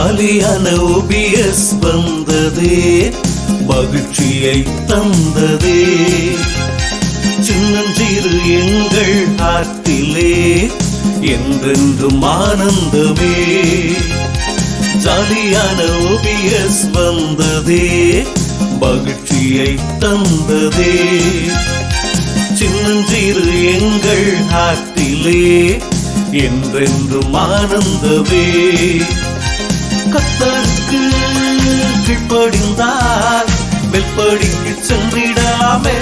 ஜாலியான OBS வந்ததே, மகிழ்ச்சியை தந்ததே. சின்னஞ்சிறு எங்கள் ஆற்றிலே என்றென்றும் ஆனந்தமே. ஜாலியான OBS வந்ததே, மகிழ்ச்சியை தந்ததே. சின்னஞ்சிறு எங்கள் ஆற்றிலே என்றென்றும் ஆனந்தமே. கர்த்தருக்கு கீழ்ப்படிந்தால் வெல்படிக்கு சென்றிடலாமே.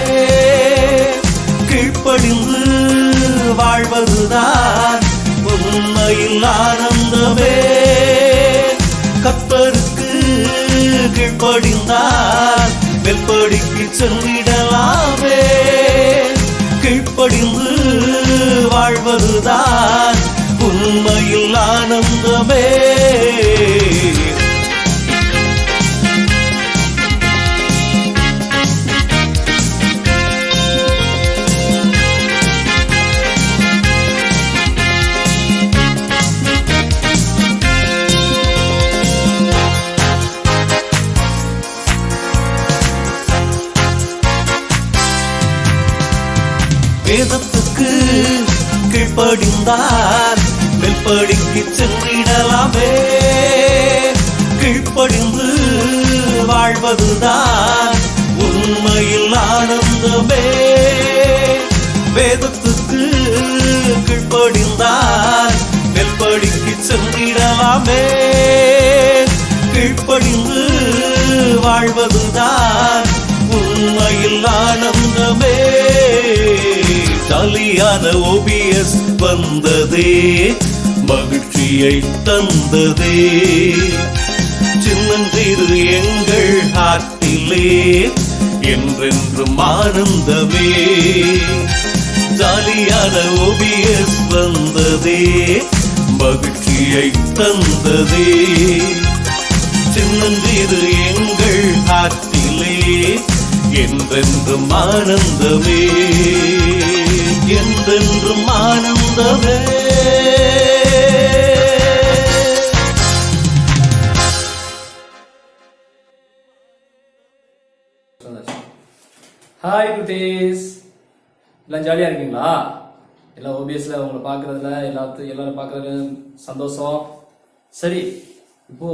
கீழ்ப்படிந்து வாழ்வதுதான் உண்மையில் ஆனந்தமே. கர்த்தருக்கு கீழ்ப்படிந்தால் வெல்படிக்கு சென்றிடலாமே. கீழ்ப்படிந்து வாழ்வதுதான் உண்மையில் ஆனந்தமே. வேதத்துக்கு கீழ்ப்படிந்தால் வெல்படிக்கு சென்றிடலாமே. கீழ்ப்படிந்து வாழ்வதுதான் உண்மையில் ஆனந்தமே. வேதத்துக்கு கீழ்ப்படிந்தால் வெல்படிக்கு சென்றிடலாமே. கீழ்ப்படிந்து வாழ்வதுதான் உண்மையில் ஆனந்தமே. ஜாலியான OBS வந்ததே, மகிழ்ச்சியை தந்ததே. சின்னஞ்சிறு எங்கள் ஆற்றிலே என்றென்றும் ஆனந்தமே. ஜாலியான OBS வந்ததே, மகிழ்ச்சியை தந்ததே. சின்னஞ்சிறு எங்கள் ஆற்றிலே என்றென்றும் ஆனந்தமே. என்றென்றும் ஆனந்தமே. ஹாய் குட்டீஸ், எல்லாம் ஜாலியா இருக்கீங்களா? எல்லாம் OBSல உங்களை பார்க்கறதுல எல்லாரும் பார்க்கறதுல சந்தோஷம். சரி, இப்போ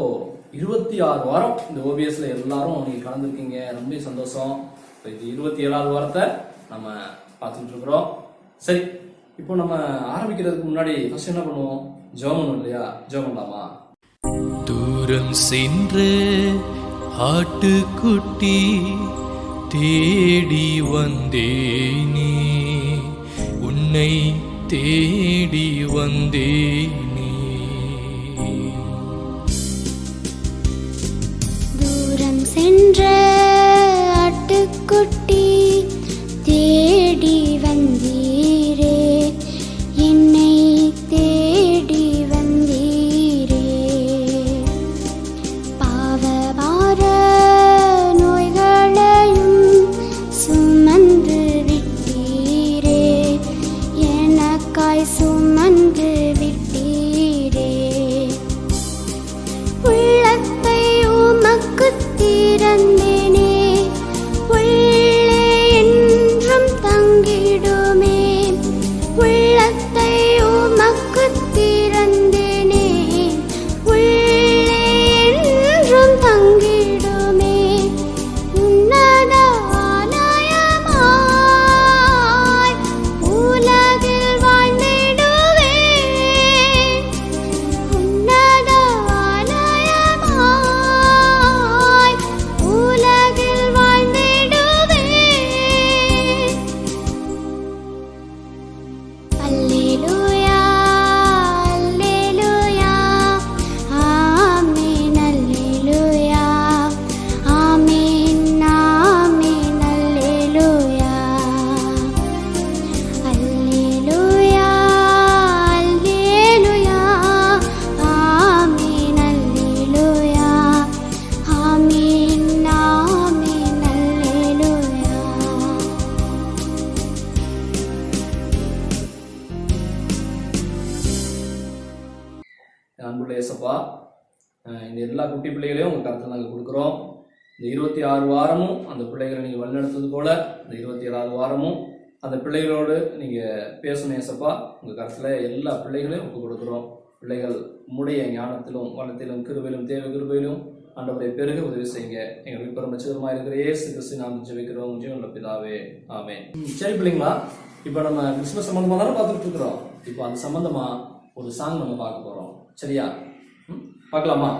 26 வாரம் இந்த OBSல எல்லாரும் நீங்க கலந்துருக்கீங்க, ரொம்ப சந்தோஷம். இது 27வது வாரத்தை நம்ம பார்த்துட்டு இருக்கிறோம். சரி, இப்போ நம்ம ஆரம்பிக்கிறதுக்கு முன்னாடி ஃபர்ஸ்ட் என்ன பண்ணுவோம்? ஜெபம் பண்ணுவோம் இல்லையா? ஜெபம் பண்ணலாமா? தூரம் சென்று ஆட்டுக்குட்டி தேடி வந்தேனே, உன்னை தேடி வந்தேனே. தூரம் சென்ற ஆட்டுக்குட்டி தேடி வந்தீரே, என்னை தேடி வந்தீரே. பாவபார நோய்களையும் சுமந்து விட்டீரே, எனக்காய் சுமந்து விட்டீரே. இந்த எல்லா குட்டி பிள்ளைகளையும் உங்கள் கருத்தில் நாங்கள் கொடுக்குறோம். இந்த 26 வாரமும் அந்த பிள்ளைகளை நீங்கள் வழிநடத்துவது போல இந்த 27வது வாரமும் அந்த பிள்ளைகளோடு நீங்கள் பேசணும் ஏசப்பா. உங்கள் கருத்தில் எல்லா பிள்ளைகளையும் ஒப்பு கொடுக்குறோம். பிள்ளைகள் உம்முடைய ஞானத்திலும் வளத்திலும் கிருபையிலும் தேவ கிருபையிலும் ஆண்டவரை பெருக உதவி செய்யுங்க. எங்களுக்கு பரமச்சிதமாக இருக்கிற இயேசு கிறிஸ்து நாம் ஜெபிக்கிறோம் ஜீவனுள்ள பிதாவே, ஆமென். சரி பிள்ளைங்களா, இப்போ நம்ம கிறிஸ்துமஸ் சம்பந்தமாக தானே பார்த்துட்டு இருக்கிறோம். இப்போ அது சம்பந்தமா ஒரு சாங் நம்ம பார்க்க போறோம். சரியா? பார்க்கலாமா?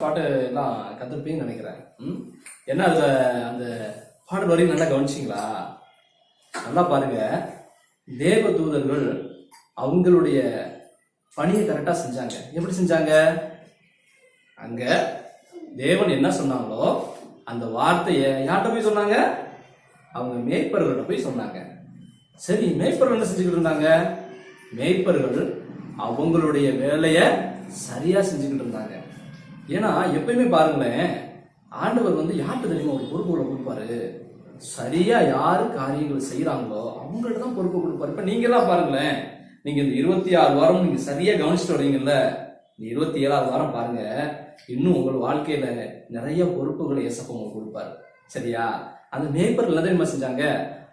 பாட்டு எல்லாம் கத்துருப்பீங்கன்னு நினைக்கிறேன். என்ன அதுல அந்த பாடல் வரையும் நல்லா கவனிச்சிங்களா? நல்லா பாருங்க. தேவ தூதர்கள் அவங்களுடைய பணியை கரெக்டா செஞ்சாங்க. எப்படி செஞ்சாங்க? அங்க தேவன் என்ன சொன்னாங்களோ அந்த வார்த்தையை யார்கிட்ட போய் சொன்னாங்க? அவங்க மேய்ப்பர்கள்ட்ட போய் சொன்னாங்க. சரி, மேய்ப்பர்கள் என்ன செஞ்சுக்கிட்டு இருந்தாங்க? மேய்ப்பர்கள் அவங்களுடைய வேலையை சரியா செஞ்சுக்கிட்டு இருந்தாங்க. ஏன்னா எப்பயுமே பாருங்களேன், ஆண்டவர் வந்து யார்கிட்ட தெரியுமா ஒரு பொறுப்புகளை கொடுப்பாரு? சரியா யாரு காரியங்கள் செய்யறாங்களோ அவங்கள்ட்ட தான் பொறுப்பு கொடுப்பாரு. இப்ப நீங்க எல்லாம் பாருங்களேன், நீங்க இந்த 26 வாரம் நீங்க சரியா கவனிச்சுட்டு வரீங்கல்ல, இந்த 27வது வாரம் பாருங்க, இன்னும் உங்கள் வாழ்க்கையில நிறைய பொறுப்புகளை ஏசப்ப உங்களுக்கு கொடுப்பாரு. சரியா? அந்த மேய்ப்பர்கள் என்ன தெரியுமா செஞ்சாங்க?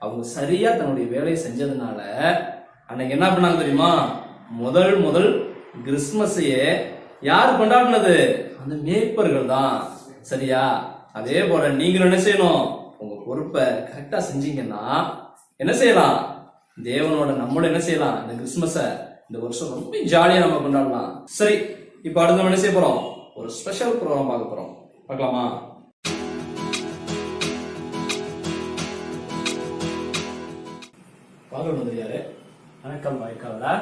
அவங்க சரியா தன்னுடைய வேலையை செஞ்சதுனால அன்னைக்கு என்ன பண்ணாங்க தெரியுமா? முதல் கிறிஸ்துமஸையே யாரு கொண்டாடினது? அந்த மேய்ப்பர்கள் தான். சரியா? அதே போல நீங்களும் என்ன செய்யணும்? உங்க பொறுப்பை கரெக்டா செஞ்சீங்கன்னா என்ன செய்யலாம்? தேவனோட நம்மளோட என்ன செய்யலாம்? இந்த கிறிஸ்துமஸ இந்த வருஷம் ரொம்ப ஜாலியா நம்ம கொண்டாடலாம். சரி, இப்ப அடுத்த நம்ம என்ன செய்ய போறோம்? ஒரு ஸ்பெஷல் ப்ரோக்ராம் பார்க்க போறோம். பார்க்கலாமா? பார்க்கணும் யாரு? வணக்கம் வாய்க்காவலா.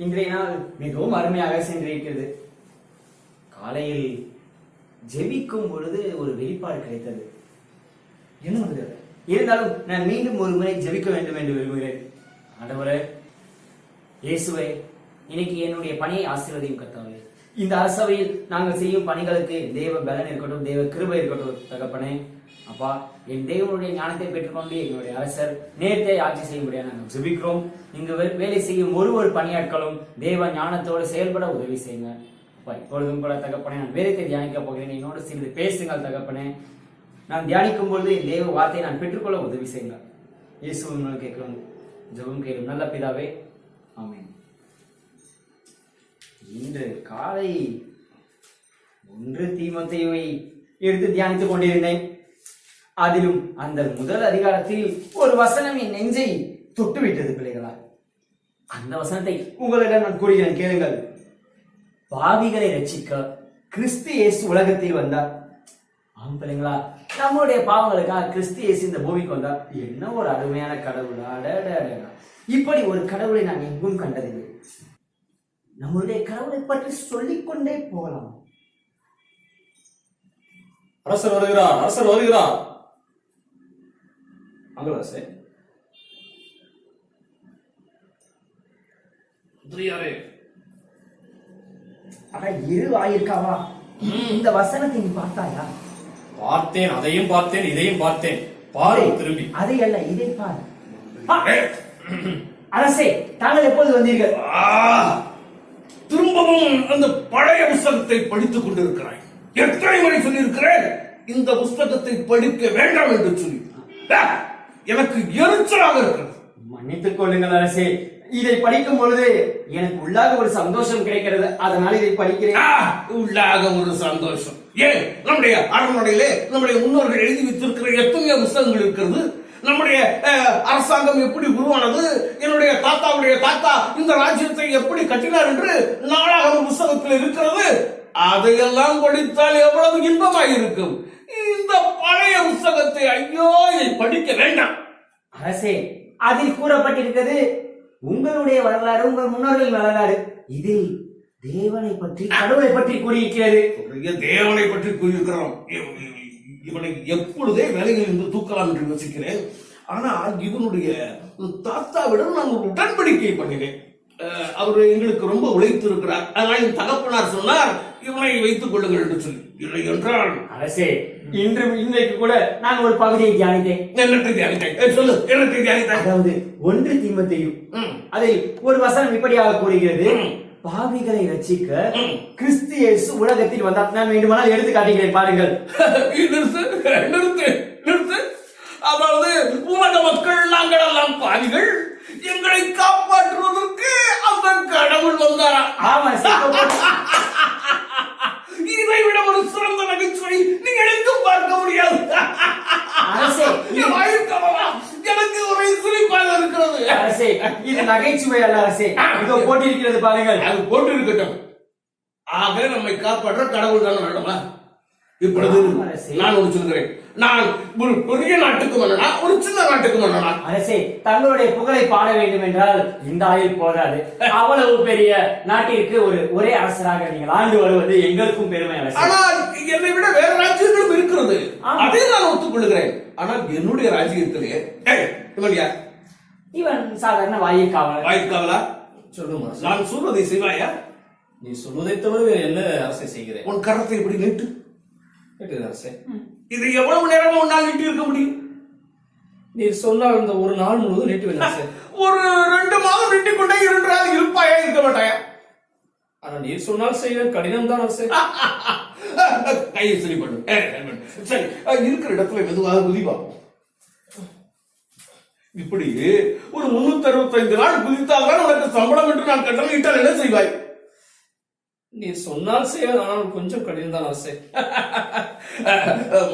இன்றைய நாள் மிகவும் அருமையாக சென்றிருக்கிறது. காலையில் ஜெபிக்கும் பொழுது ஒரு வெளிப்பாடு கிடைத்தது. என்ன வந்து இருந்தாலும் நான் மீண்டும் ஒரு முறை ஜெபிக்க வேண்டும் என்று விரும்புகிறேன். ஆண்டவரே, இயேசுவே, இன்னைக்கு என்னுடைய பணியை ஆசீர்வதியும் கர்த்தாவே. இந்த அரசவையில் நாங்கள் செய்யும் பணிகளுக்கு தேவ பலன் இருக்கட்டும், தேவ கிருபை இருக்கட்டும் தகப்பனே. அப்பா, என் தேவனுடைய ஞானத்தை பெற்றுக்கொண்டு எங்களுடைய அரசர் நேர்த்தை ஆட்சி செய்யும்படியாக நாங்கள் ஜெபிக்கிறோம். இங்கு வேலை செய்யும் ஒரு பணியாட்களும் தேவ ஞானத்தோடு செயல்பட உதவி செய்யுங்க. அப்பா, இப்பொழுதும் கூட தகப்பனே, நான் வேதத்தை தியானிக்க போகிறேன். என்னோடு சிறிது பேசுங்கள் தகப்பனே. நான் தியானிக்கும் பொழுது என் தேவ வார்த்தையை நான் பெற்றுக்கொள்ள உதவி செய்யுங்க. இயேசுவின் கேட்கிறோம், ஜெபம் கேளும் நல்ல பிதாவே, ஆமென். இன்று காலை 1 தீமோத்தேயுவை எடுத்து தியானித்துக் கொண்டிருந்தேன். அதிலும் அந்த முதல் அதிகாரத்தில் ஒரு வசனம் என் நெஞ்சை தொட்டுவிட்டது பிள்ளைகளா. அந்த வசனத்தை உங்களிடம் நான் கூறுகிறேன், கேளுங்கள். பாவிகளை ரட்சிக்க கிறிஸ்து இயேசு உலகத்தில் வந்தார். ஆம் பிள்ளைங்களா, நம்மளுடைய பாவங்களுக்காக கிறிஸ்து இயேசு இந்த பூமிக்கு வந்தா என்ன ஒரு அருமையான கடவுளா! அடடடடா. இப்படி ஒரு கடவுளை நான் எங்கும் கண்டதில்லை. நம்மளுடைய கடவுளை பற்றி சொல்லிக்கொண்டே போகலாம். அரசர் வருகிறார், அரசர் வருகிறார். அரசே, மந்திரியாரே. ஆனா இரு வாயிருக்காவா? இந்த வசனத்தை நீ பார்த்தாயா? பார்த்தேன், அதையும் பார்த்தேன், இதையும் பார்த்தேன். பாரு திரும்பி. அதை அல்ல, இதை பாரு. அரசே, தாங்கள் எப்போது வந்தீர்கள்? திரும்பவும் அந்த பழைய புஸ்தகத்தை படித்துக் கொண்டிருக்கிறாய். எத்தனை முறை சொல்லியிருக்கிறேன் இந்த புஸ்தகத்தை படிக்க வேண்டாம் என்று சொல்லி. எனக்கு எரிச்சலாக இருக்கிறது. மன்னித்துக் கொள்ளுங்கள் அரசே, இதை படிக்கும் பொழுது எனக்கு உள்ளாக ஒரு சந்தோஷம் கிடைக்கிறது. அதனால இதை படிக்கிறேன். உள்ளாக ஒரு சந்தோஷம். ஏன், நம்முடைய அரண்மனையிலே நம்முடைய முன்னோர்கள் எழுதி வைத்திருக்கிற எத்தனையோ புஸ்தகங்கள் இருக்கிறது. நம்முடைய அரசாங்கம் எப்படி உருவானது, என்னுடைய தாத்தாவுடைய தாத்தா இந்த ராஜ்யத்தை எப்படி கட்டினார் என்று நாளாக புஸ்தகத்தில் இருக்கிறது. அதையெல்லாம் படித்தால் எவ்வளவு இன்பமாக இருக்கும். இந்த பழைய புஸ்தகத்தை ஐயோ இதை படிக்க வேண்டாம். அரசே, அதில் கூறப்பட்டிருக்கிறது உங்களுடைய வரலாறு, உங்கள் முன்னோர்கள் வரலாறு. இதில் தேவனை பற்றி, கடவுளை பற்றி கூறியிருக்கிறது. தேவனை பற்றி கூறியிருக்கிறோம். இவனை எப்பொழுதே வேலையில் இருந்து தூக்கலாம் என்று யோசிக்கிறேன். ஆனால் இவனுடைய தாத்தாவிடம் நான் ஒரு உடன்படிக்கை பண்ணினேன். அவர் எங்களுக்கு ரொம்ப உழைத்து இருக்கிறார். அதனால் என் தகப்பனார் சொன்னார் இவனை வைத்துக் கொள்ளுங்கள் என்று சொல்லி. இல்லை என்றால் அரசே, இன்றைக்கு கூட நான் ஒரு பகுதியை தியானித்தேன். என்னத்தை தியானித்தேன்? சொல்லு, என்னத்தை தியானித்தேன்? அதாவது 1 தீமோத்தேயு அதில் ஒரு வசனம் இப்படியாக கூறுகிறது, பாவிகளை ரட்சிக்க கிறிஸ்து இயேசு உலகத்தில் வந்தார். நான் வேண்டுமானால் எடுத்து காட்டுகிறேன், பாருங்கள். நிறுத்து. அதாவது உலக மக்கள் நாங்கள் எல்லாம் பாவிகள், எங்களை காப்பாற்றுவதற்கு அந்த கடவுள் வந்தாரா? ஆமா, இதை விட ஒரு சிறந்த நகைச்சுவை நீங்கள் எங்கும் பார்க்க முடியாது. அரசே, எனக்கு ஒரு சிரிப்பாக இருக்கிறது. அரசே, இது நகைச்சுவை அல்ல அரசே, இதோ போட்டிருக்கிறது பாருங்கள். அது போட்டு இருக்கட்டும். ஆக நம்மை காப்பாற்ற கடவுள் தானே வேண்டுமா? இப்பொழுது நான் ஒரு சொல்கிறேன், நான் ஒரு பெரிய நாட்டுக்கு மன்னனா, ஒரு சின்ன நாட்டுக்கு மன்னனா? அரசே, தங்களுடைய புகழை பாட வேண்டும் என்றால் இந்த ஆயுள் போதாது. அவ்வளவு பெரிய நாட்டிற்கு ஒரே அரசராக நீங்கள் ஆண்டு வருவது எங்களுக்கும் பெருமை அரசே. ஆனால் என்னை விட வேற ராஜ்யங்களும் இருக்கிறது, அதை நான் ஒத்துக்கொள்கிறேன். ஆனால் என்னுடைய ராஜ்யத்திலே இவன் யார்? இவன் சாதாரண வாயிற்காவலர். வாயிற்காவலா? சொல்லுமா, நான் சொல்வதை செய்வாயா? நீ சொல்வதை தவிர வேறு என்ன அரசை செய்கிறேன்? உன் கரத்தை இப்படி நீட்டு. அரசே, இது எவ்வளவு நேரமா உன்னால் நீட்டி இருக்க முடியும்? நீர் சொன்னால் இந்த ஒரு நாள் முழுவதும் நீட்டுவேன் அரசே. ஒரு 2 மாதம் நீட்டிக் கொண்டே இருந்தால் இருப்பாயா, இருக்க மாட்டாயா? ஆனா நீர் சொன்னால் செய்வேன், கடினம் தான் அரசே. கையை சரி பண்ணு. சரி, இருக்கிற இடத்துல மெதுவாக குதிப்பா. இப்படி ஒரு 365 நாள் குதித்தால்தான் உனக்கு சம்பளம் என்று நான் கட்டளையிட்டால் என்ன செய்வாய்? நீ சொன்னால் செய்வேன், ஆனால் கொஞ்சம் கடினம் தான் அரசே.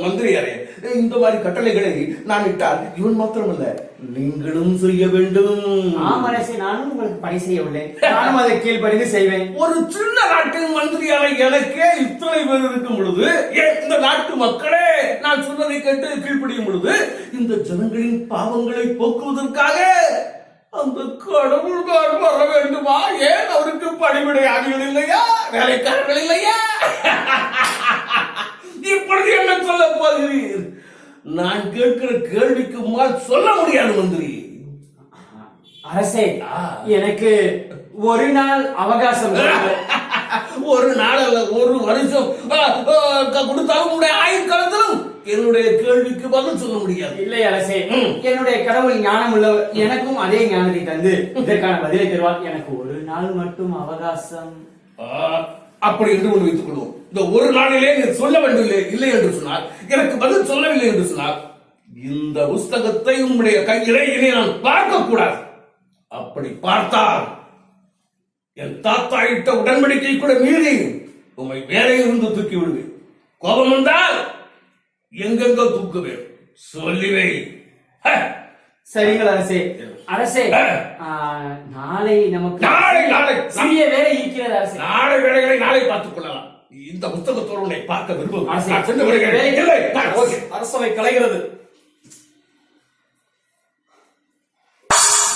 மந்திரியாரே, இந்த மாதிரி கட்டளைகளை நான் இட்டால் இவன் மாத்திரமல்ல நீங்களும் செய்ய வேண்டும். ஆம் அரசே, நானும் உங்களுக்கு பணி செய்ய உள்ளேன். நானும் அதை கீழ்ப்படிந்து செய்வேன். ஒரு சின்ன நாட்டின் மந்திரியாரை எனக்கே இத்தனை பேர் இருக்கும் பொழுது, ஏன் இந்த நாட்டு மக்களே நான் சொன்னதை கேட்டு கீழ்ப்படியும் பொழுது, இந்த ஜனங்களின் பாவங்களை போக்குவதற்காக அந்த கடவுள் வர வேண்டுமா? ஏன் அவருக்கு பணிவிடையாளிகள் இல்லையா, வேலைக்காரர்கள் இல்லையா? இப்பொழுது என்ன சொல்ல போகிறீர்? நான் கேட்கிற கேள்விக்கு முன்னால் சொல்ல முடியாது மந்திரி. அரசே, எனக்கு ஒரு நாள் அவகாசம். ஒரு நாள் அல்ல, ஒரு வருஷம் கொடுத்தாலும் உங்களுடைய ஆயுட்காலத்திலும் என்னுடைய கேள்விக்கு பதில் சொல்ல முடியாது. இல்லை அரசே, என்னுடைய கடவுள் ஞானம் உள்ளவர். எனக்கும் அதே ஞானத்தை தந்து இதற்கான பதிலை தருவார். எனக்கு ஒரு நாள் மட்டும் அவகாசம். அப்படி என்று ஒன்று வைத்துக் கொள்வோம். இந்த ஒரு நாளிலே நீ சொல்ல வேண்டும் இல்லை என்று சொன்னார், எனக்கு பதில் சொல்லவில்லை என்று சொன்னார், இந்த புஸ்தகத்தை உங்களுடைய கையிலே இனி நான் பார்க்க கூடாது. அப்படி பார்த்தால் என் தாத்தா இட்ட உடன்படிக்கை கூட மீறி உண்மை வேலையிலிருந்து தூக்கி விடுவேன். கோபம் வந்தால் எங்கெங்க தூக்குவேன் சொல்லிவை. சரிங்கள் அரசே. அரசே, நாளை நமக்கு நாளை சிறிய வேலை இருக்கிறது அரசே. நாளை வேலைகளை நாளை பார்த்துக் கொள்ளலாம். இந்த புத்தகத்தோடு உன்னை பார்க்க விரும்புகிறேன். அரசே, நான் சென்று வருகிறேன். இல்லை, நான் ஓகே. அரசவை கலைகிறது.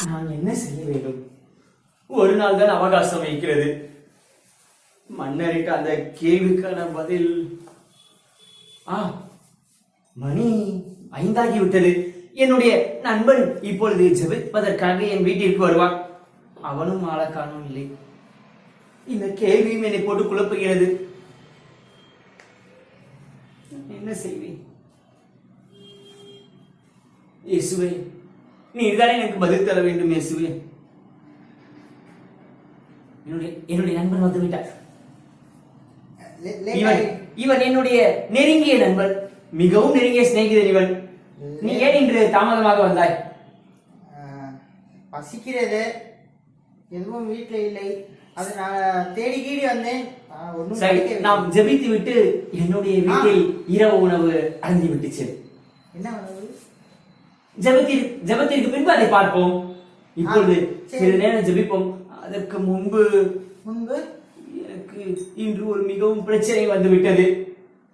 நான் என்ன செய்ய வேண்டும்? ஒரு நாள் தான் அவகாசம் இருக்கிறது. மன்னருக்கு அந்த கேள்விக்கான பதில் மணி 5 ஆகிவிட்டது. என்னுடைய நண்பன் இப்பொழுது ஜெபிப்பதற்காக என் வீட்டிற்கு வருவான். அவனும் ஆளக்கானும் இல்லை. இந்த கேள்வியும் என்னை போட்டு குழப்புகிறது. என்ன செய்வேன்? இயேசுவே, நீர்தான் எனக்கு பதில் தர வேண்டும். இயேசுவே, என்னுடைய நண்பன் வந்து விட்டார். இவன் என்னுடைய நெருங்கிய நண்பன், மிகவும் நெருங்கிய சிநேகிதன் இவன். நீ ஏன் இன்று தாமதமாக வந்தாய்? பசிக்கிறது, எதுவும் வீட்டுல இல்லை, அது நான் தேடி கீடி வந்தேன். சரி, நாம் ஜெபித்து விட்டு என்னுடைய வீட்டில் இரவு உணவு அருந்தி விட்டுச்சு. என்ன உணவு? ஜெபத்திற்கு பின்பு அதை பார்ப்போம். இப்பொழுது சிறிது நேரம் ஜெபிப்போம். அதற்கு முன்பு எனக்கு இன்று ஒரு மிகவும் பிரச்சனை வந்து விட்டது.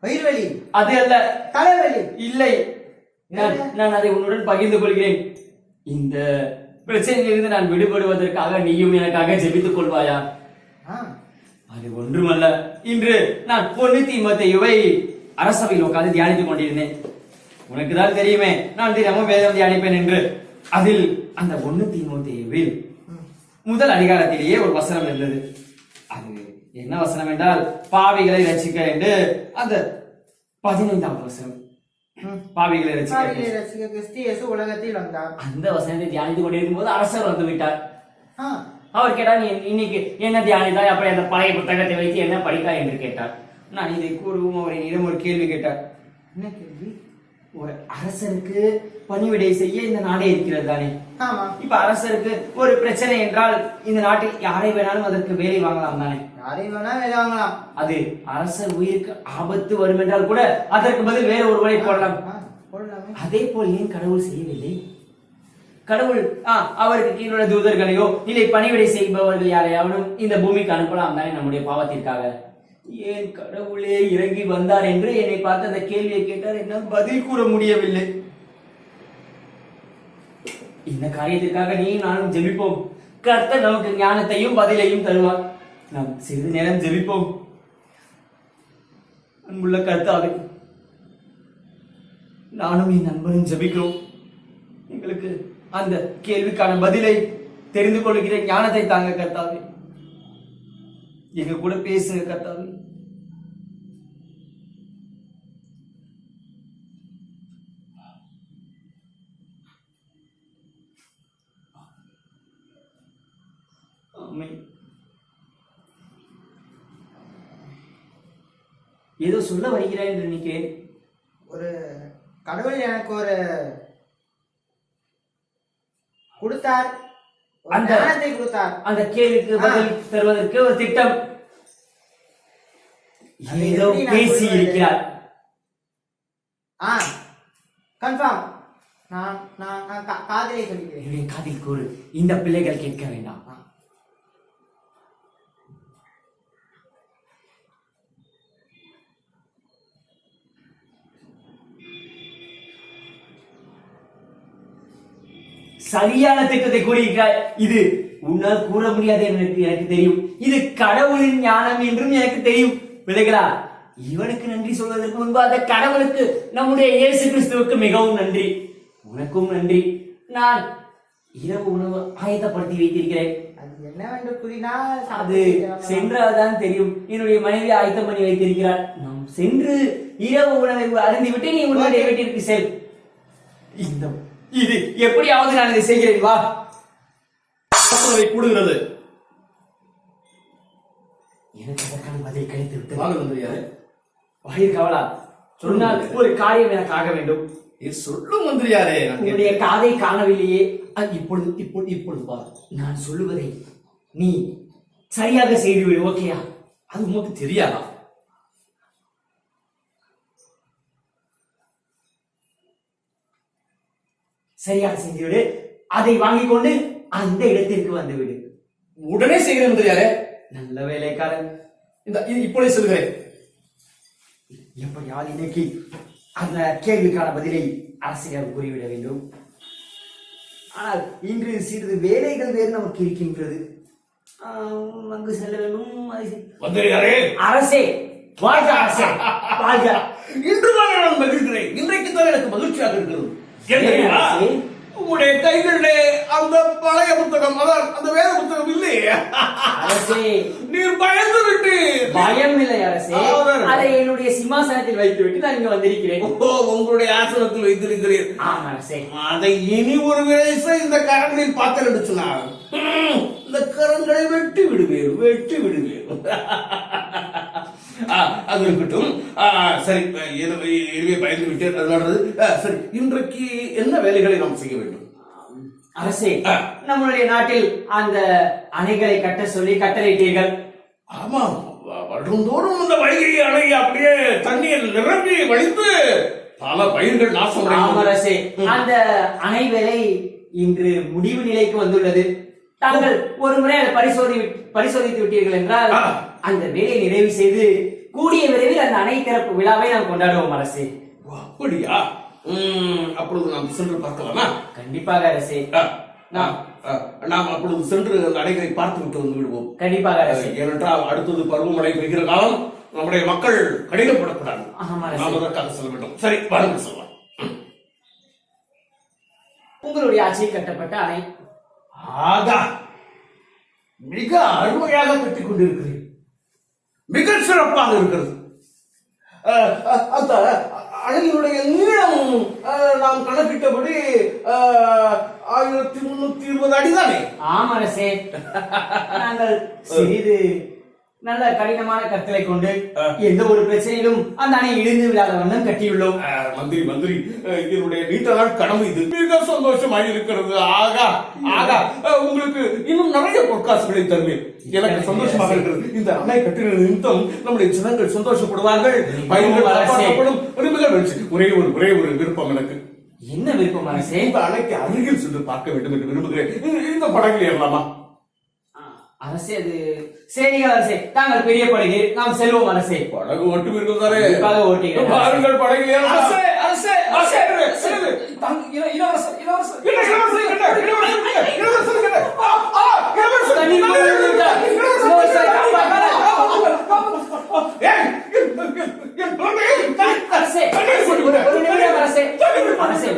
வயிறு வலி? அது அல்ல, தலைவலி? இல்லை, நான் அதை உன்னுடன் பகிர்ந்து கொள்கிறேன். இந்த பிரச்சனையிலிருந்து நான் விடுபடுவதற்காக நீயும் எனக்காக ஜெபித்துக் கொள்வாயா? அது ஒன்றுமல்ல, இன்று நான் 1 தீமோத்தேயுவை அரசவையில் உட்கார்ந்து தியானித்துக் கொண்டிருந்தேன். உனக்கு தான் தெரியுமே, நான் தினமும் வேதம் தியானிப்பேன் என்று. அதில் அந்த 1 தீமோத்தேயுவில் முதல் அதிகாரத்திலேயே ஒரு வசனம் இருந்தது. அது என்ன வசனம் என்றால், பாவிகளை ரட்சிக்க என்று அந்த 15ஆம் வசனம். பாவிகளை ரட்சிக்க கிறிஸ்து இயேசு உலகத்தில் வந்தார். அந்த வசனத்தை தியானித்துக் கொண்டிருக்கும் போது அரசர் வந்து விட்டார். அவர் கேட்டார், நீ இன்னைக்கு என்ன தியானித்தாய்? அப்படி அந்த பழைய புத்தகத்தை வைத்து என்ன படித்தாய் என்று கேட்டார். நான் இதை கூறுவோம். அவர் என்னிடம் ஒரு கேள்வி கேட்டார். என்ன கேள்வி? ஒரு அரசருக்கு பணிவிடை செய்ய இந்த நாடே இருக்கிறது தானே? ஆமா. இப்ப அரசருக்கு ஒரு பிரச்சனை என்றால் இந்த நாட்டில் யாரை வேணாலும் அதற்கு வேலை வாங்கலாம் தானே? யாரை வேணா வேலை வாங்கலாம். அது அரசர் உயிருக்கு ஆபத்து வரும் என்றால் கூட அதற்கு பதில் வேற ஒருவரை போடலாம். அதே போல் ஏன் கடவுள் செய்யவில்லை? கடவுள் அவருக்கு கீழுள்ள தூதர்களையோ இல்லை பணிவிடை செய்பவர்கள் யாரையாவது இந்த பூமிக்கு அனுப்பலாம் தானே நம்முடைய பாவத்திற்காக? ஏன் கடவுளே இறங்கி வந்தார் என்று என்னை பார்த்து அந்த கேள்வியை கேட்டார். என்னால் பதில் கூற முடியவில்லை. இந்த காரியத்திற்காக நீயும் நானும் ஜெபிப்போம். கர்த்தர் நமக்கு ஞானத்தையும் பதிலையும் தருவார். நாம் சிறிது நேரம் ஜெபிப்போம். அன்புள்ள கர்த்தாவே, நானும் என் நண்பனும் ஜெபிக்கிறோம். எங்களுக்கு அந்த கேள்விக்கான பதிலை தெரிந்து கொள்கிற ஞானத்தை தாங்க கர்த்தாவே. எங்க கூட பேசுங்க கர்த்தாவே. ஏதோ சொல்ல வருகிறாய் என்று நினைக்கிறேன். ஒரு கடவுள் எனக்கு ஒரு கொடுத்தார், அந்த ஞானத்தை கொடுத்தார். அந்த கேள்விக்கு பதில் தருவதற்கு ஒரு திட்டம் ஏதோ பேசி இருக்கிறார். கன்ஃபார்ம். நான் காதலை சொல்கிறேன். காதில் கூறு. இந்த பிள்ளைகள் கேட்க வேண்டாம். சரியான திட்டத்தை கூறியிருக்கிறாய். இது உன்னால் கூற முடியாது எனக்கு தெரியும். இது கடவுளின் ஞானம் என்றும் எனக்கு தெரியும். பிள்ளைகளா, இவனுக்கு நன்றி சொல்வதற்கு முன்பு அந்த கடவுளுக்கு, நம்முடைய இயேசு கிறிஸ்துவுக்கு மிகவும் நன்றி. உனக்கும் நன்றி. நான் இரவு உணவு ஆயத்தப்படுத்தி வைத்திருக்கிறேன். அது என்னவென்று கூறினால் அது சென்றால்தான் தெரியும். என்னுடைய மனைவி ஆயத்தம் பண்ணி வைத்திருக்கிறார். நாம் சென்று இரவு உணவை அருந்திவிட்டு நீ உன்னுடைய வீட்டிற்கு செல். இது எப்படியாவது நான் இதை செய்கிறேன். வா. கூடுகிறது. எனக்கு அதற்கான பதில் கிடைத்து விட்டது. வாங்க மந்திரியாரே. வயிறு கவலா, சொன்னால் ஒரு காரியம் எனக்கு ஆக வேண்டும். சொல்லும் மந்திரியாரே. உன்னுடைய காதை காணவில்லையே. இப்பொழுது பார். நான் சொல்லுவதை நீ சரியாக செய்துவிடு. ஓகேயா? அது உனக்கு தெரியாதா? சரியாக செய்துவிடு. அதை வாங்கிக் கொண்டு அந்த இடத்திற்கு வந்துவிடு. உடனே செய்கிறேன் மந்திரியாரே. நல்ல வேலைக்காரன். இப்பொழுது சொல்கிறேன். எப்படியால் இன்னைக்கு அந்த கேள்விக்கான பதிலை அரசிடம் கூறிவிட வேண்டும். ஆனால் இன்று சிறிது வேலைகள் வேறு நமக்கு இருக்கின்றது. அங்கு செல்ல வேண்டும். மந்திரியாரே, அரசே வாழ்க, அரசே வாழ்க. இன்றுதான் நான் மகிழ்கிறேன். இன்றைக்கு தான் எனக்கு மகிழ்ச்சியாக இருக்கிறது. ஏன் தெரியுமா? உங்களுடைய கைகளிலே அந்த பழைய புத்தகம், அதான் அந்த வேத புத்தகம் இல்லையே. அரசே, நீர் பயந்து விட்டு. பயம் இல்லை அரசே, அதை என்னுடைய சிம்மாசனத்தில் வைத்து விட்டு நான் இங்க வந்திருக்கிறேன். உங்களுடைய ஆசனத்தில் வைத்திருக்கிறீர். ஆமா அரசே. அதை இனி ஒரு விரைச இந்த கரங்களில் பார்த்தல் எடுத்துனார். இந்த கரங்களை வெட்டி விடுவேன், வெட்டி விடுவேன். அது இருக்கட்டும். சரி, எனவே பயந்து விட்டேன். அதனால சரி, இன்றைக்கு என்ன வேலைகளை நாம் செய்ய வேண்டும்? அரசே, நம்மளுடைய நாட்டில் அந்த அணைகளை கட்ட சொல்லி கட்டளையிட்டீர்கள். ஆமாம், வருடந்தோறும் இந்த வைகை அணை அப்படியே தண்ணீர் நிரம்பி வழிந்து பல பயிர்கள் நாசம். அரசே, அந்த அணை வேலை இன்று முடிவு நிலைக்கு வந்துள்ளது. தாங்கள் ஒரு முறை அதை பரிசோதித்து விட்டீர்கள் என்றால் அந்த வேலையை நிறைவு செய்து கூடிய விரைவில் அந்த அணை திறப்பு விழாவை நாம் கொண்டாடுவோம் அரசே. அப்படியா? அப்பொழுது நாம் சென்று பார்க்கலாமா? கண்டிப்பாக அரசே. நாம் அப்பொழுது சென்று அந்த அணைகளை பார்த்து விட்டு வந்து விடுவோம். கண்டிப்பாக அரசே. ஏனென்றால் அடுத்தது பருவமழை பெய்கிற காலம். நம்முடைய மக்கள் கடினப்படக்கூடாது. நாம் அதற்காக செல்ல வேண்டும். சரி, வாருங்கள் செல்லலாம். உங்களுடைய ஆட்சியில் கட்டப்பட்ட அணை ஆகா, மிக அருமையாக கட்டிக் கொண்டிருக்கிறேன். மிக சிறப்பாக இருக்கிறது. அந்த அணையினுடைய நீளம் நாம் கணக்கிட்டபடி 1320 அடிதானே? ஆமரசே, நாங்கள் சிறிது நல்ல கடினமான கற்களை கொண்டு எந்த ஒரு பிரச்சனையிலும் அந்த அணை இடிந்து விடாத வண்ணம் கட்டியுள்ளோம். மந்திரி, என்னுடைய நீண்ட நாள் கனவு இது. மிக சந்தோஷமாக இருக்கிறது. ஆகா ஆகா, உங்களுக்கு இன்னும் நிறைய பொற்காசுகளை தருவேன். எனக்கு சந்தோஷமாக இருக்கிறது. இந்த அணை கட்டின நிமித்தம் நம்முடைய ஜனங்கள் சந்தோஷப்படுவார்கள். ஒரே ஒரு விருப்பம் எனக்கு. என்ன விருப்பம் அரசே? இந்த அணைக்கு அருகில் சென்று பார்க்க வேண்டும் என்று விரும்புகிறேன். இந்த படகில் ஏறலாமா? அரசே, அது சேனிகள் அரசே, தாங்கள் பெரிய படகு, நாம் செல்வோம் அரசே. படகு ஓட்டுவீர்கள் தானே? ஓட்டுகிறேன். பாருங்கள், படகில் ஏறலாம்.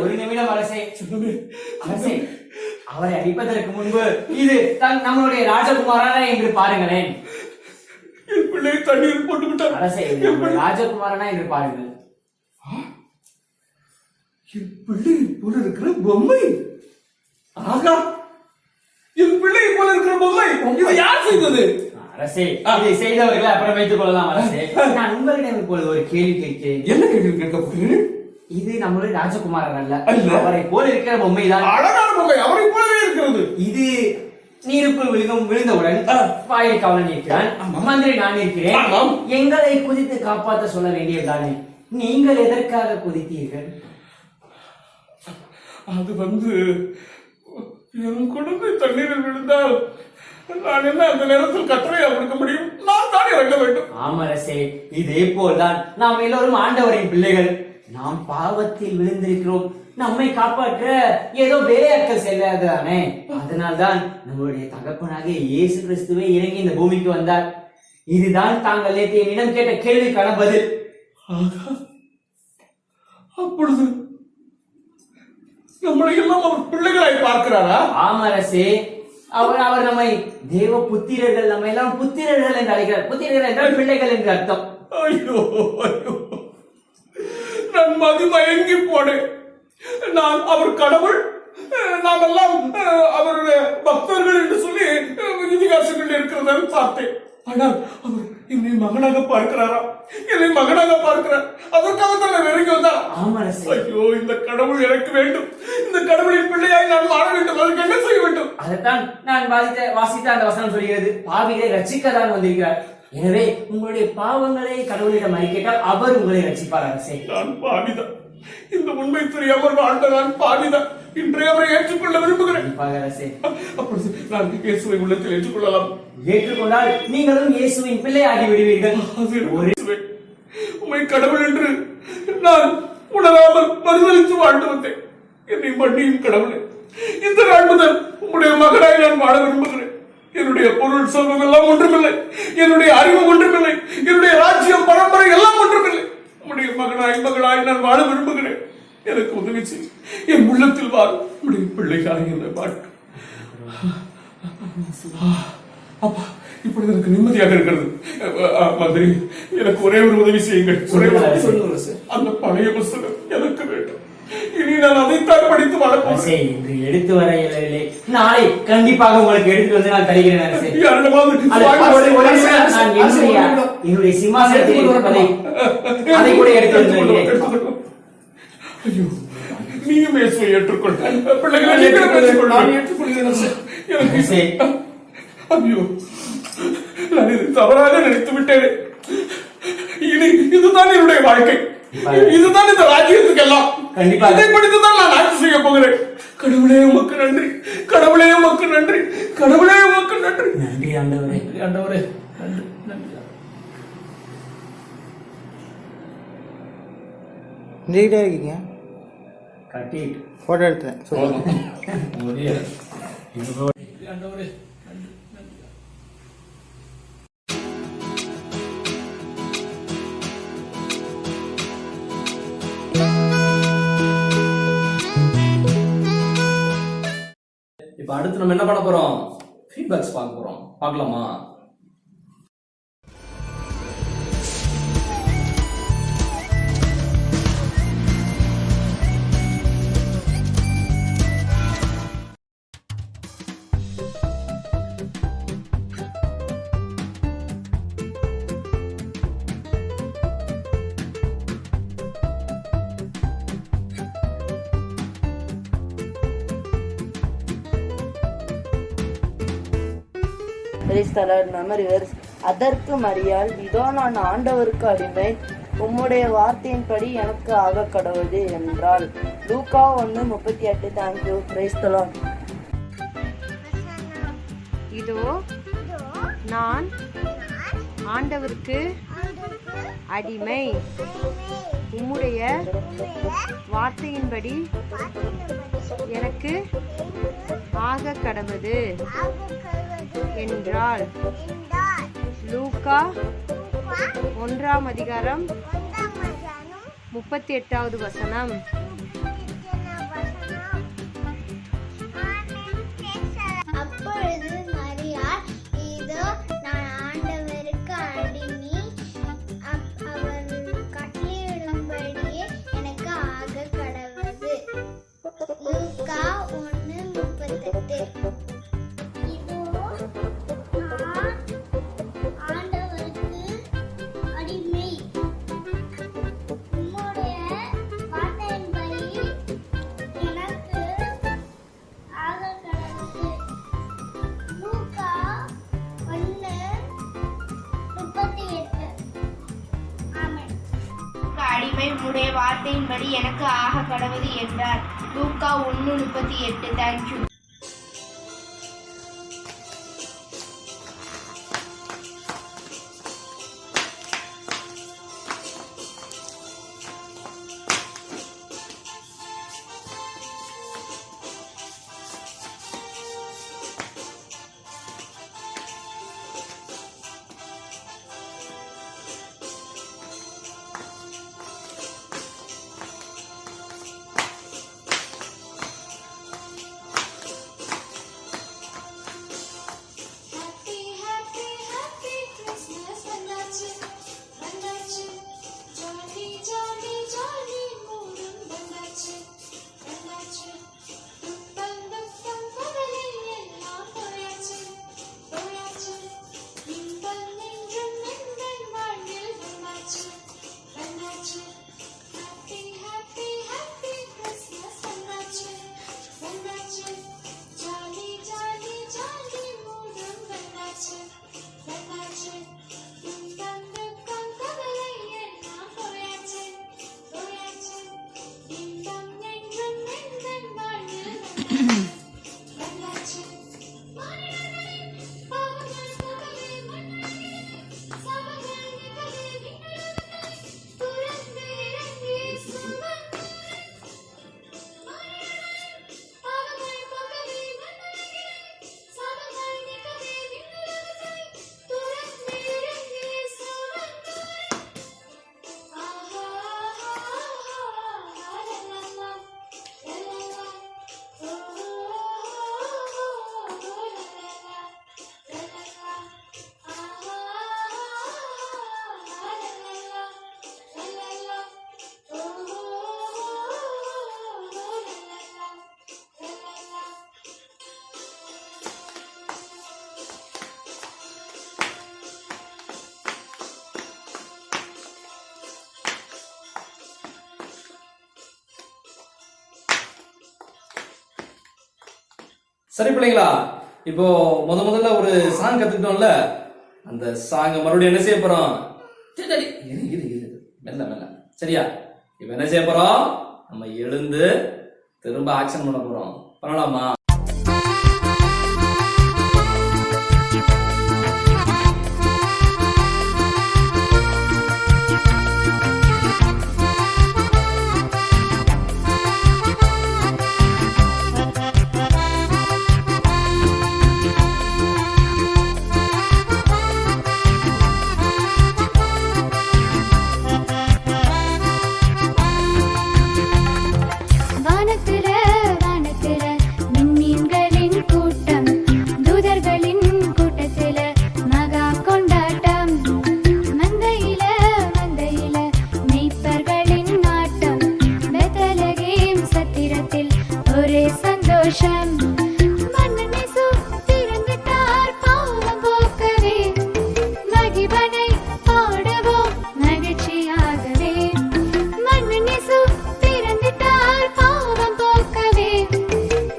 ஒரு நிமிடம் அரசே. அரசே, அவரை அடிப்பதற்கு முன்பு இது நம்மளுடைய ராஜகுமாரனா என்று பாருங்களேன். என் பிள்ளை தண்ணீர் போட்டு விட்டார். அரசே, ராஜகுமாரனா என்று பாருங்கள். என் பிள்ளை போல இருக்கிற பொம்மை. ஆகா, என் பிள்ளை போல இருக்கிற பொம்மை. இதை யார் செய்தது? அரசே, இதை செய்தவர்களை அப்புறம் வைத்துக் கொள்ளலாம் அரசே. நான் உங்களிடம் இப்பொழுது ஒரு கேள்வி கேட்கிறேன். என்ன கேள்வி கேட்க போகிறேன்? இது நம்மளுடைய ராஜகுமாரர் அல்ல, அவரை போல இருக்கிற பொம்மை தான். அழகான பொம்மை, அவரை போலவே இருக்கிறது. இது நீருக்குள் விழுந்தவுடன் வாயில் கவலன் இருக்கிறான், மந்திரி நான் இருக்கிறேன். எங்களை குதித்து காப்பாற்ற சொல்ல வேண்டியதுதானே? நீங்கள் எதற்காக குதித்தீர்கள்? அது என் குழந்தை தண்ணீரில் விழுந்தால் நான் என்ன அந்த நேரத்தில் கட்டளை கொடுக்க முடியும்? நான் தான் இறங்க வேண்டும். ஆமரசே, இதே போல்தான் நாம் எல்லோரும் ஆண்டவரின் பிள்ளைகள். நாம் பாவத்தில் விழுந்திருக்கிறோம். நம்மை காப்பாற்ற ஏதோ வேலையாட்கள் செல்லாதானே. அதனால்தான் நம்முடைய தகப்பனாக இயேசு கிறிஸ்துவே இறங்கி இந்த பூமிக்கு வந்தார். இதுதான் தாங்கள் நேற்று என்னிடம் கேட்ட கேள்விக்கான பதில். அப்பொழுது நம்மளை எல்லாம் அவர் பிள்ளைகளாய் பார்க்கிறாரா? ஆமரசே, அவர் நம்மை தேவ புத்திரர்கள், நம்ம எல்லாம் புத்திரர்கள் என்று அழைக்கிறார். புத்திரர்கள் என்றால் பிள்ளைகள் என்று அர்த்தம். ஐயோ, நான் மதிமயங்கி போனேன். நான் அவர் கடவுள், நாம் எல்லாம் அவருடைய பக்தர்கள் என்று சொல்லி இதிகாசங்கள் இருக்கிறதாக பார்த்தேன். ஆனால் அவர் என்னை மகனாக பார்க்கிறாரா? என்னை மகனாக பார்க்கிறார். அதற்காக தான் இறங்கி வந்தார். ஐயோ, இந்த கடவுள் எனக்கு வேண்டும். இந்த கடவுளின் பிள்ளையாய் நான் வாழ வேண்டும். அதற்கு என்ன செய்ய வேண்டும்? அதைத்தான் நான் வாசித்த அந்த வசனம் சொல்கிறது. பாவிகளை ரட்சிக்க தான் வந்திருக்கிறார். எனவே உங்களுடைய பாவங்களை கடவுளிடம் அறிக்கைட்டால் அவர் உங்களை ரட்சிப்பார். அரசே, நான் பாவிதான். இந்த உண்மை தெரியாமல் வாழ்ந்த நான் பாவிதான். இன்றைய அவரை ஏற்றுக்கொள்ள விரும்புகிறேன். அப்பொழுது நான் இயேசுவை உள்ளத்தில் ஏற்றுக்கொள்ளலாம். ஏற்றுக்கொண்டால் நீங்களும் இயேசுவின் பிள்ளை ஆகி விடுவீர்கள். உம்மை கடவுள் என்று நான் உணராமல் மறுதளித்து வாழ்ந்து வந்தேன். என்னை மன்னியும் கடவுளே. இந்த நாள் முதல் உம்முடைய மகனாய் நான் வாழ விரும்புகிறேன். என்னுடைய பொருள் செல்வம் எல்லாம் ஒன்றுமில்லை, என்னுடைய அறிவு ஒன்றுமில்லை, என்னுடைய ராஜ்யம் பரம்பரை எல்லாம் ஒன்றுமில்லை. உம்முடைய மகனாய் நான் வாழ விரும்புகிறேன். எனக்கு உதவி செய். என் உள்ளத்தில் வாழும் உம்முடைய பிள்ளைகளாக என்னை வாழ்க்கை. அப்பா, இப்பொழுது எனக்கு நிம்மதியாக இருக்கிறது. மந்திரி, எனக்கு ஒரே ஒரு உதவி செய்யுங்கள். அந்த பழைய புஸ்தகம் எனக்கு வேண்டும். இனி நான் அதைத்தான் படித்து வளர்ப்பேன். அரசே, இன்று எடுத்து வர இயலவில்லை. நாளை கண்டிப்பாக உங்களுக்கு எடுத்து வந்து நான் தருகிறேன் அரசே. என்னுடைய சிம்மாசனத்தில் இருப்பதை அதை கூட எடுத்து வந்து ஐயோ, நீயும் இயேசுவை ஏற்றுக்கொள். பிள்ளைகளை ஏற்றுக்கொள். நான் ஏற்றுக்கொள்கிறேன். எனக்கு ஐயோ, நான் இது தவறாக நினைத்து விட்டேன். இனி இதுதான் என்னுடைய வாழ்க்கை, இதுதான் இந்த ராஜ்யத்துக்கு எல்லாம். இதை படித்துதான் நான் ஆட்சி செய்ய போகிறேன். கடவுளே உமக்கு நன்றி, கடவுளே உமக்கு நன்றி, கடவுளே உமக்கு நன்றி. நன்றி ஆண்டவரே, ஆண்டவரே நன்றி நன்றி. செஞ்சுக்கிட்டே இருக்கீங்க. கட்டிட்டு ஃபோட்டோ எடுத்தேன். ஆண்டவரே நன்றி நன்றி. இப்ப அடுத்து நம்ம என்ன பண்ண போறோம்? ஃபீட்பேக்ஸ் பார்க்க போறோம். பார்க்கலாமா? Memory verse. அதற்கு மரியாள், இதோ நான் ஆண்டவருக்கு அடிமை, உம்முடைய வார்த்தையின்படி எனக்கு ஆக கடவுது என்றாள். லூக்கா 1:38. தேங்க்யூ. Praise the Lord. இதோ நான் ஆண்டவருக்கு அடிமை, உம்முடைய வார்த்தையின்படி எனக்கு ஆக கடவுது என்றாள். லூக்கா 1:38. அப்பொழுது மரியாள், இதோ நான் ஆண்டவருக்கு அடிமை, அவர் கட்டளையிடும்படியே எனக்கு ஆக கடவுது. லூக்கா 1:38. உம்முடைய வார்த்தையின்படி எனக்கு ஆக கடவுது என்றார். லூக்கா 1:38. தேங்க்யூ. சரி பிள்ளைங்களா, இப்போ முதல்ல ஒரு சாங் கத்துக்கிட்டோம்ல, அந்த சாங் மறுபடியும் என்ன செய்ய போறோம்? சரி, சரி, இரு மெல்ல மெல்ல, சரியா? இப்ப என்ன செய்ய போறோம்? நம்ம எழுந்து திரும்ப ஆக்ஷன் பண்ண போறோம். பண்ணலாமா? வானத்தில விண்மீன்களின் கூட்டம், தூதர்களின் கூட்டத்தில மகா கொண்டாட்டம். மந்தையில மெய்ப்பர்களின் நாட்டம், பெத்லகேம் சத்திரத்தில் ஒரே சந்தோஷம். மன்னன் இயேசு பிறந்திட்டார் பாவம் போக்கவே, மகிபனை பாடுவோம் மகிழ்ச்சியாகவே. மன்னன் இயேசு பிறந்திட்டார் பாவம் போக்கவே,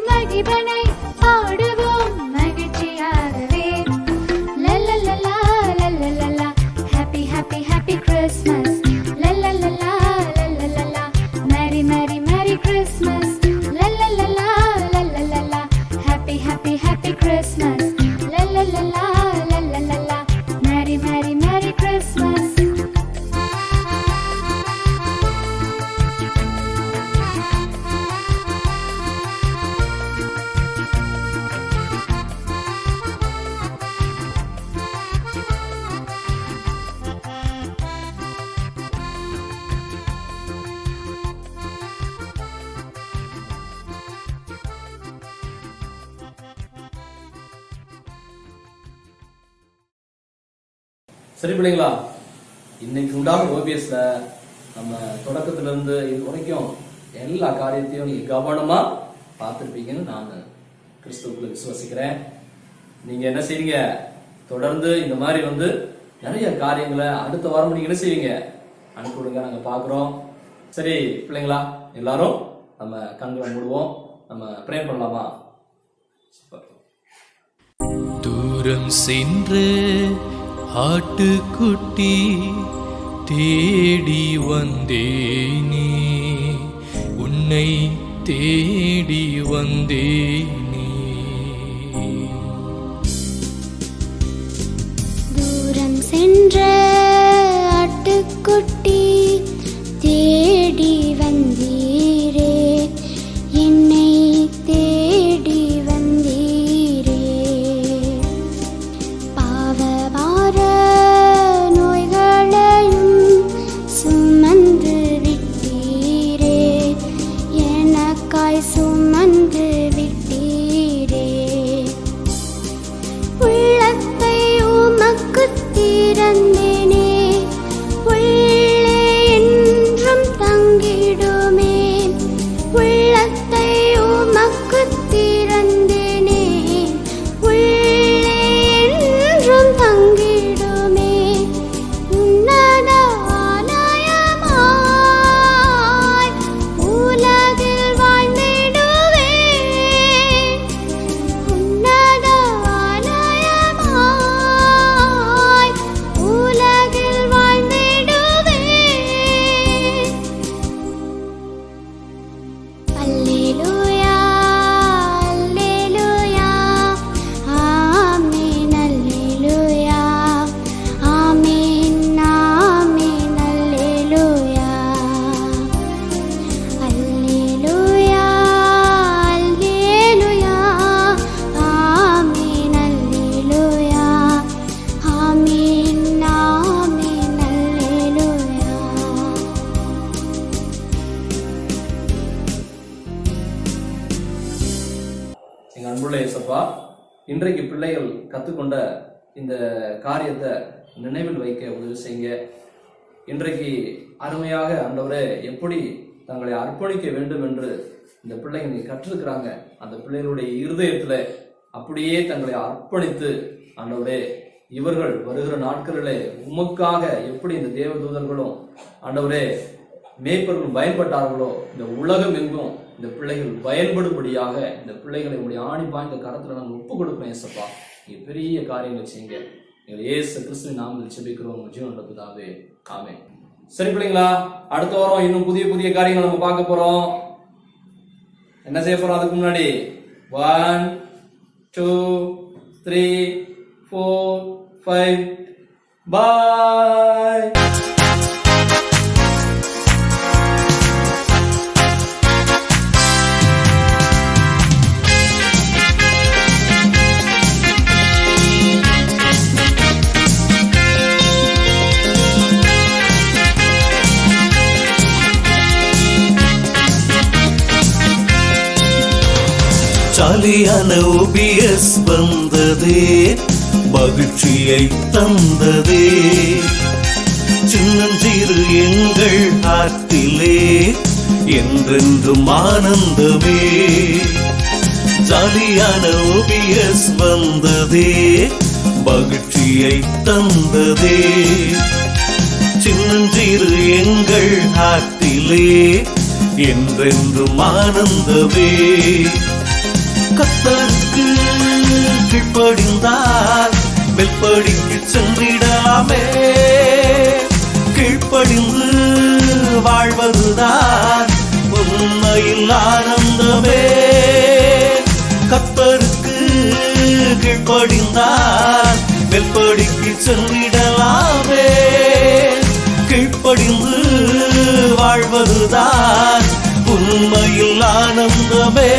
மகிபனை பாடுவோம் மகிழ்ச்சியாகவே. லல்லல்லா லல்லல்லா, ஹாப்பி ஹாப்பி ஹாப்பி கிறிஸ்மஸ். லல்லல்லா லல்லல்லா, மேரி மேரி மேரி கிறிஸ்மஸ். லல்லல்லா லல்லல்லா, ஹாப்பி ஹாப்பி ஹாப்பி கிறிஸ்மஸ். லல்லல்லா லல்லல்லா, மேரி மேரி மேரி கிறிஸ்மஸ். சரி பிள்ளைங்களா, இன்னைக்கு உண்டான ஓபிஎஸ்ல நம்ம தொடக்கத்துல இருந்து இது வரைக்கும் எல்லா காரியத்தையும் நீங்க கவனமா பார்த்திருப்பீங்கன்னு நான் கிறிஸ்துவுக்குள்ள விசுவாசிக்கிறேன். நீங்க என்ன செய்வீங்க? தொடர்ந்து இந்த மாதிரி நிறைய காரியங்களை அடுத்த வாரம் நீங்க என்ன செய்வீங்க? அனுப்பிவிடுங்க, நாங்க பாக்குறோம். சரி பிள்ளைங்களா, எல்லாரும் நம்ம கண்களை மூடுவோம், நம்ம ப்ரே பண்ணலாமா? சூப்பர். தூரம் சென்று ஆட்டுக்குட்டி தேடி வந்தேனே, உன்னை தேடி வந்தேனே. தூரம் சென்ற ஆட்டுக்குட்டி தேடி வந்தீரே, என்னை தேடி வந்தீரே. பாவபார நோய்களையும் சுமந்து விட்டீரே, எனக்காய் சுமந்து விட்டீரே. உள்ளத்தை உமக்கு திறந்தேனே, உள்ளே என்றும் தங்கிடுமே. உள்ளத்தை உமக்கு திறந்தேனே, உள்ளே என்றும் தங்கிடுமே. உன்னத ஆலயமாய் உலகில் வாழ்ந்திடுவேன். உன்னத ஆலயமாய் உலகில் வாழ்ந்திடுவேன். அல்லேலூயா அல்லேலூயா, ஆமென் அல்லேலூயா, ஆமென் ஆமென் அல்லேலூயா. அல்லேலூயா அல்லேலூயா, ஆமென் அல்லேலூயா, ஆமென் ஆமென் அல்லேலூயா. எங்க அன்புள்ள இயேசப்பா, இன்றைக்கு பிள்ளைகள் கத்துக்கொண்ட இந்த காரியத்தை நினைவில் வைக்க உதவி செய்யுங்க. இன்றைக்கு அருமையாக ஆண்டவரே எப்படி தங்களை அர்ப்பணிக்க வேண்டும் என்று இந்த பிள்ளைங்க நீங்க கற்றிருக்கிறாங்க. அந்த பிள்ளைகளுடைய இருதயத்துல அப்படியே தங்களை அர்ப்பணித்து ஆண்டவரே, இவர்கள் வருகிற நாட்களிலே உமக்காக எப்படி இந்த தேவதூதர்களும் ஆண்டவரே மேய்ப்பர்கள் பயன்பட்டார்களோ இந்த உலகம் எங்கும் இந்த பிள்ளைகள் பயன்படும்படியாக இந்த பிள்ளைகளை உடைய ஆணி பாய்ந்த கரத்துல நாங்கள் ஒப்பு கொடுப்போம். ஏசப்பா, நீங்க பெரிய காரியங்களை செய்யுங்க. எங்கள் இயேசு கிறிஸ்துவின் நாமத்தில் ஜெபிக்கிறோம் உங்க ஜீவனுள்ள பிதாவே, ஆமென். சரி பிள்ளைங்களா, அடுத்த வாரம் இன்னும் புதிய புதிய காரியங்களை நம்ம பார்க்க போறோம். என்ன செய்ய போறோம்? அதுக்கு முன்னாடி 1 2 3 4 5 பாய். ஜாலியான OBS வந்ததே, மகிழ்ச்சியை தந்ததே. சின்னஞ்சிறு எங்கள் ஆற்றிலே என்றென்றும் ஆனந்தமே. ஜாலியான OBS வந்ததே, மகிழ்ச்சியை தந்ததே. சின்னஞ்சிறு எங்கள் ஆற்றிலே என்றென்றும் ஆனந்தமே. கர்த்தருக்கு கீழ்ப்படிந்தால் வெல்படிக்கு சென்றிடலாமே. கீழ்ப்படிந்து வாழ்வதுதான் உண்மையில் ஆனந்தமே. கர்த்தருக்கு கீழ்ப்படிந்தால் வெல்படிக்கு சென்றிடலாமே. கீழ்ப்படிந்து வாழ்வதுதான் உண்மையில் ஆனந்தமே.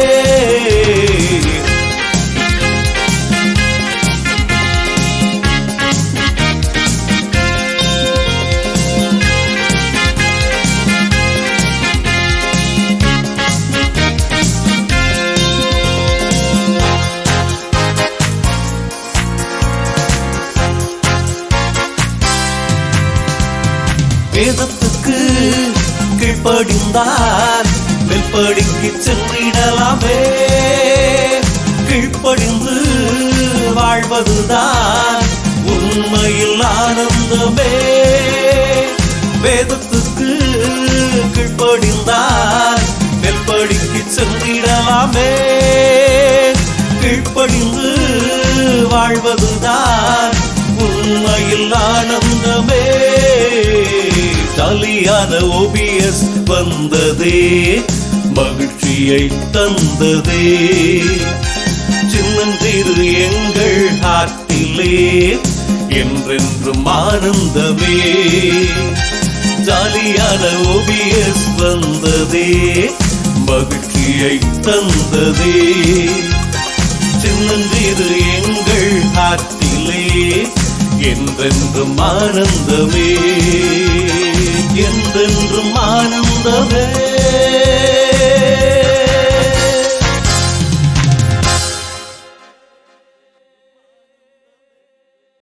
வேதத்துக்கு கீழ்ப்படிந்தால் வெல்படிக்கு சென்றிடலாமே. கீழ்ப்படிந்து வாழ்வதுதான் உண்மையில் ஆனந்தமே. வேதத்துக்கு கீழ்ப்படிந்தால் வெல்படிக்கு சென்றிடலாமே. கீழ்ப்படிந்து வாழ்வதுதான் உண்மையில் ஆனந்தமே. ஜாலியான OBS வந்ததே, மகிழ்ச்சியை தந்ததே. சின்னஞ்சிறு எங்கள் ஆற்றிலே என்றென்றும் ஆனந்தமே. ஜாலியான OBS வந்ததே, மகிழ்ச்சியை தந்ததே. சின்னஞ்சிறு எங்கள் ஆற்றிலே என்றென்றும் ஆனந்தமே. என்றென்றும் ஆனந்தமே.